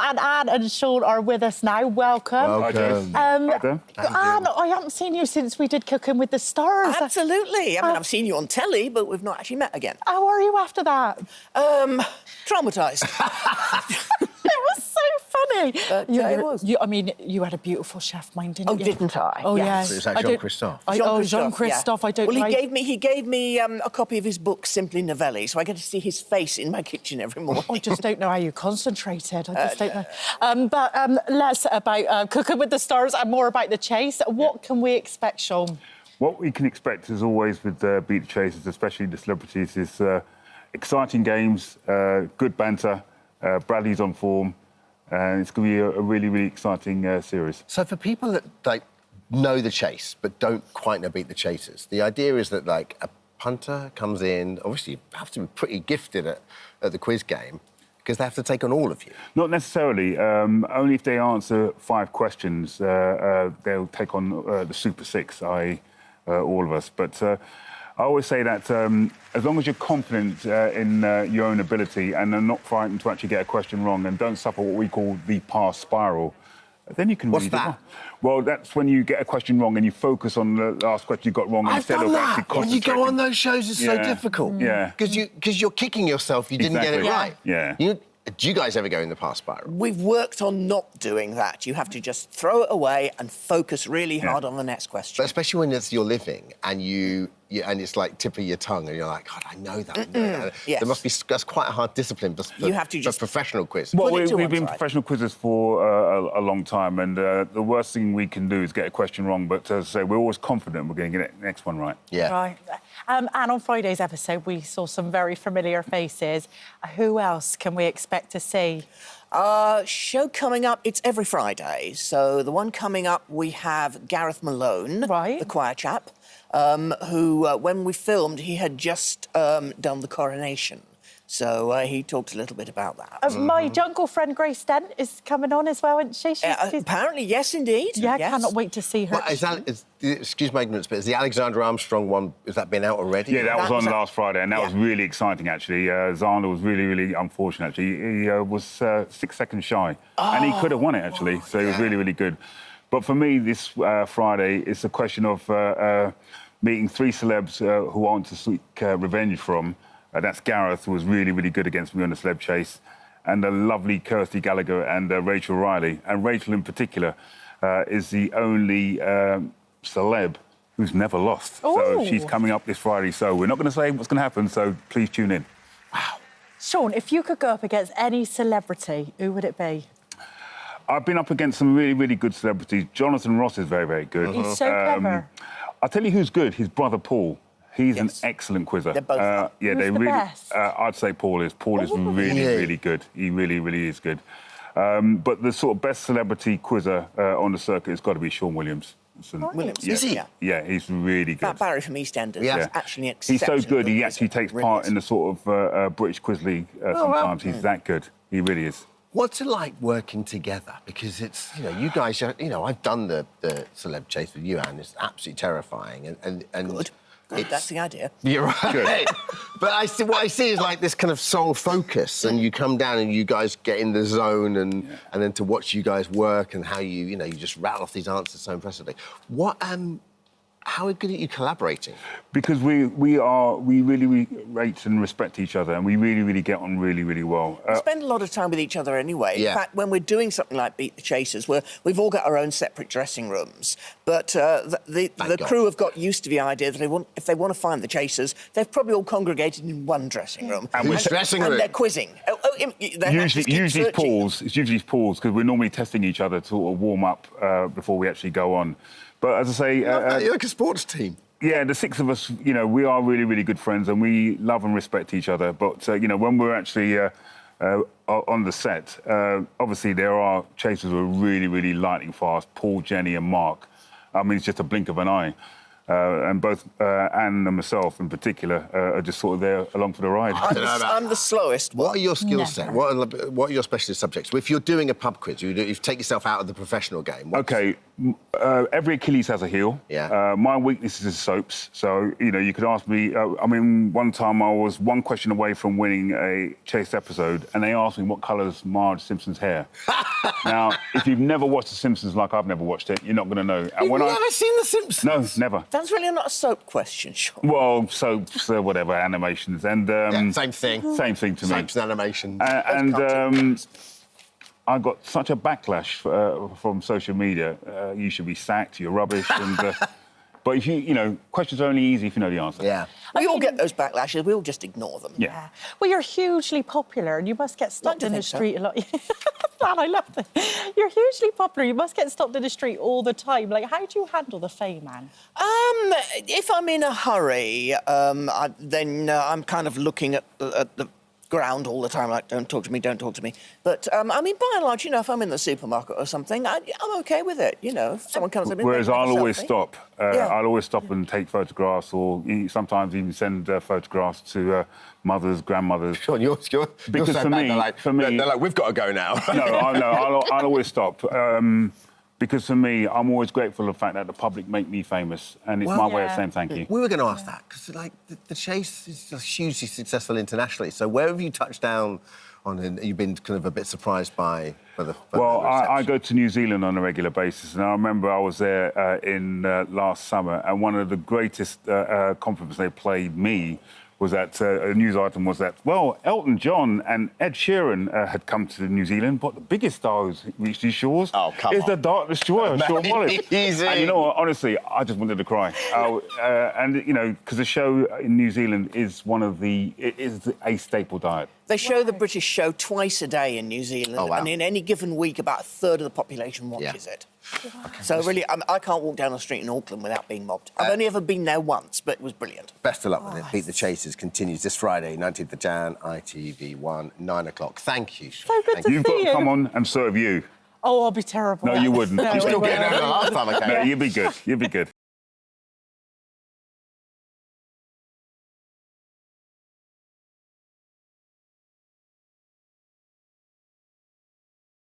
and Anne and Shaun are with us now. Welcome. Welcome. Anne, I haven't seen you since we did Cooking with the Stars. Absolutely. I mean, I've syou on telly, but we've not actually met again. How are you after that? Traumatised. It was so funny. It was. I mean, you had a beautiful chef mind, didn't you? Didn't I? Oh, yes. yes. It was that Jean-Christophe. Jean-Christophe. Yeah. I don't Well, know. he gave me a copy of his book, Simply Novelli, so I get to see his face in my kitchen every morning. I just don't know how you concentrated. I just don't know. But less about Cooking with the Stars and more about The Chase. What can we expect, Shaun? What we can expect, as always, with Beat the Chasers, especially the celebrities, is exciting games, good banter. Bradley's on form, and it's going to be a really, really exciting series. So for people that know The Chase but don't quite know Beat the Chasers, the idea is that like a punter comes in. Obviously, you have to be pretty gifted at the quiz game because they have to take on all of you. Not necessarily. Only if they answer 5 questions, they'll take on the Super Six, i.e. All of us. But I always say that as long as you're confident in your own ability and are not frightened to actually get a question wrong and don't suffer what we call the pass spiral, then you can really do well. Well, that's when you get a question wrong and you focus on the last question you got wrong instead of actually concentrating. When you go on those shows, it's so difficult. Yeah. Because you're kicking yourself. You didn't get it right. Yeah. Do you guys ever go in the pass spiral? We've worked on not doing that. You have to just throw it away and focus really hard on the next question. But especially when it's your living and and it's like tip of your tongue and you're like, God, I know that. Yes. There must be that's quite a hard discipline for you have to just professional quiz. Well, we've been professional quizzes for a long time, and the worst thing we can do is get a question wrong. But as I say, we're always confident we're going to get the next one right. Yeah. Right. And on Friday's episode, we saw some very familiar faces. Who else can we expect to see? Show coming up, it's every Friday. So the one coming up, we have Gareth Malone, the choir chap, who, when we filmed, he had just done the coronation. So he talked a little bit about that. My jungle friend Grace Dent is coming on as well, isn't she? Apparently, yes, indeed. Yeah, yes. cannot wait to see her. Well, excuse my ignorance, but is the Alexander Armstrong one, has that been out already? Yeah, that was on last Friday, and that was really exciting, actually. Xander was really, really unfortunate, actually. He was 6 seconds shy, and he could have won it, actually, so he was really, really good. But for me, this Friday, it's a question of meeting 3 celebs who I want to seek revenge from. That's Gareth, who was really, really good against me on the celeb chase, and the lovely Kirsty Gallagher and Rachel Riley. And Rachel, in particular, is the only celeb who's never lost. Ooh. So she's coming up this Friday. So we're not going to say what's going to happen, so please tune in. Wow. Shaun, if you could go up against any celebrity, who would it be? I've been up against some really, really good celebrities. Jonathan Ross is very, very good. He's so clever. I'll tell you who's good, his brother Paul. He's an excellent quizzer. They're both yeah, Who's they the really. best? I'd say Paul is. Paul is really, really good. He really, really is good. But the sort of best celebrity quizzer on the circuit has got to be Shaun Williams. Williams, is he? Yeah, he's really good. That Barry from EastEnders is actually He's exceptional. so good. He actually takes part in the sort of British Quiz League sometimes. He's that good. He really is. What's it like working together? Because it's, you guys, I've done the celeb chase with you, Anne. It's absolutely terrifying. And Good. That's the idea. You're right. But what I see is like this kind of sole focus, and you come down and you guys get in the zone, and then to watch you guys work and how you just rattle off these answers so impressively. How good are you collaborating? Because we really rate and respect each other, and we really, really get on really, really well. We spend a lot of time with each other anyway. Yeah. In fact, when we're doing something like Beat the Chasers, we've all got our own separate dressing rooms. But the crew have got used to the idea that if they want to find the chasers, they've probably all congregated in one dressing room. And which dressing room? And they're quizzing. Usually it's Paul's. It's usually Paul's, because we're normally testing each other to sort of warm up before we actually go on. But as I say... you're like a sports team. Yeah, the 6 of us, we are really, really good friends, and we love and respect each other. But, when we're actually on the set, obviously there are chasers who are really, really lightning fast. Paul, Jenny and Mark. I mean, it's just a blink of an eye. And both Anne and myself, in particular, are just sort of there along for the ride. I'm the slowest. What are your skill set? What are your specialist subjects? If you're doing a pub quiz, you take yourself out of the professional game. OK, every Achilles has a heel. Yeah. My weakness is soaps. So, you know, you could ask me... I mean, one time I was one question away from winning a Chase episode, and they asked me what colour's Marge Simpson's hair. Now, if you've never watched The Simpsons like I've never watched it, you're not going to know. You've never seen The Simpsons? No, never. That's really not a soap question, Shaun. Well, soaps, whatever, animations, and... same thing. Same thing to me. Soaps and animations. I got such a backlash from social media. You should be sacked, you're rubbish, and... But if you know, questions are only easy if you know the answer. Yeah. We all get those backlashes, we all just ignore them. Yeah. Well, you're hugely popular and you must get stopped in the street a lot. Man, I love this. You're hugely popular. You must get stopped in the street all the time. Like, how do you handle the fame, Anne? If I'm in a hurry, then I'm kind of looking at the ground all the time, like, don't talk to me, don't talk to me. But, I mean, by and large, you know, if I'm in the supermarket or something, I'm OK with it, you know, if someone comes up... Whereas I'll always stop. I'll always stop and take photographs, or sometimes even send photographs to mothers, grandmothers. Shaun, you're because for me, they're like, we've got to go now. I'll always stop. Because for me, I'm always grateful for the fact that the public make me famous, and it's my way of saying thank you. We were going to ask that, because, like, the Chase is just hugely successful internationally. So where have you touched down on, and you've been kind of a bit surprised by the Well, I go to New Zealand on a regular basis, and I remember I was there in last summer, and one of the greatest compliments they played me was that a news item was that, well, Elton John and Ed Sheeran had come to New Zealand, but the biggest star who's reached these shores is the Dark Destroyer, Shaun Wallace. Easy. And you know what, honestly, I just wanted to cry. And, you know, because the show in New Zealand is a staple diet. They show the British show twice a day in New Zealand, and in any given week, about a third of the population watches it. So really, I can't walk down the street in Auckland without being mobbed. I've only ever been there once, but it was brilliant. Best of luck with it. Beat the Chasers continues this Friday, 19th of Jan, ITV1, 9 o'clock. Thank you, Shaun. So good to see you. You've got to come on and serve you. Oh, I'll be terrible. No, you wouldn't. You're still getting over the last time I came. No, you'd be good. You'd be good.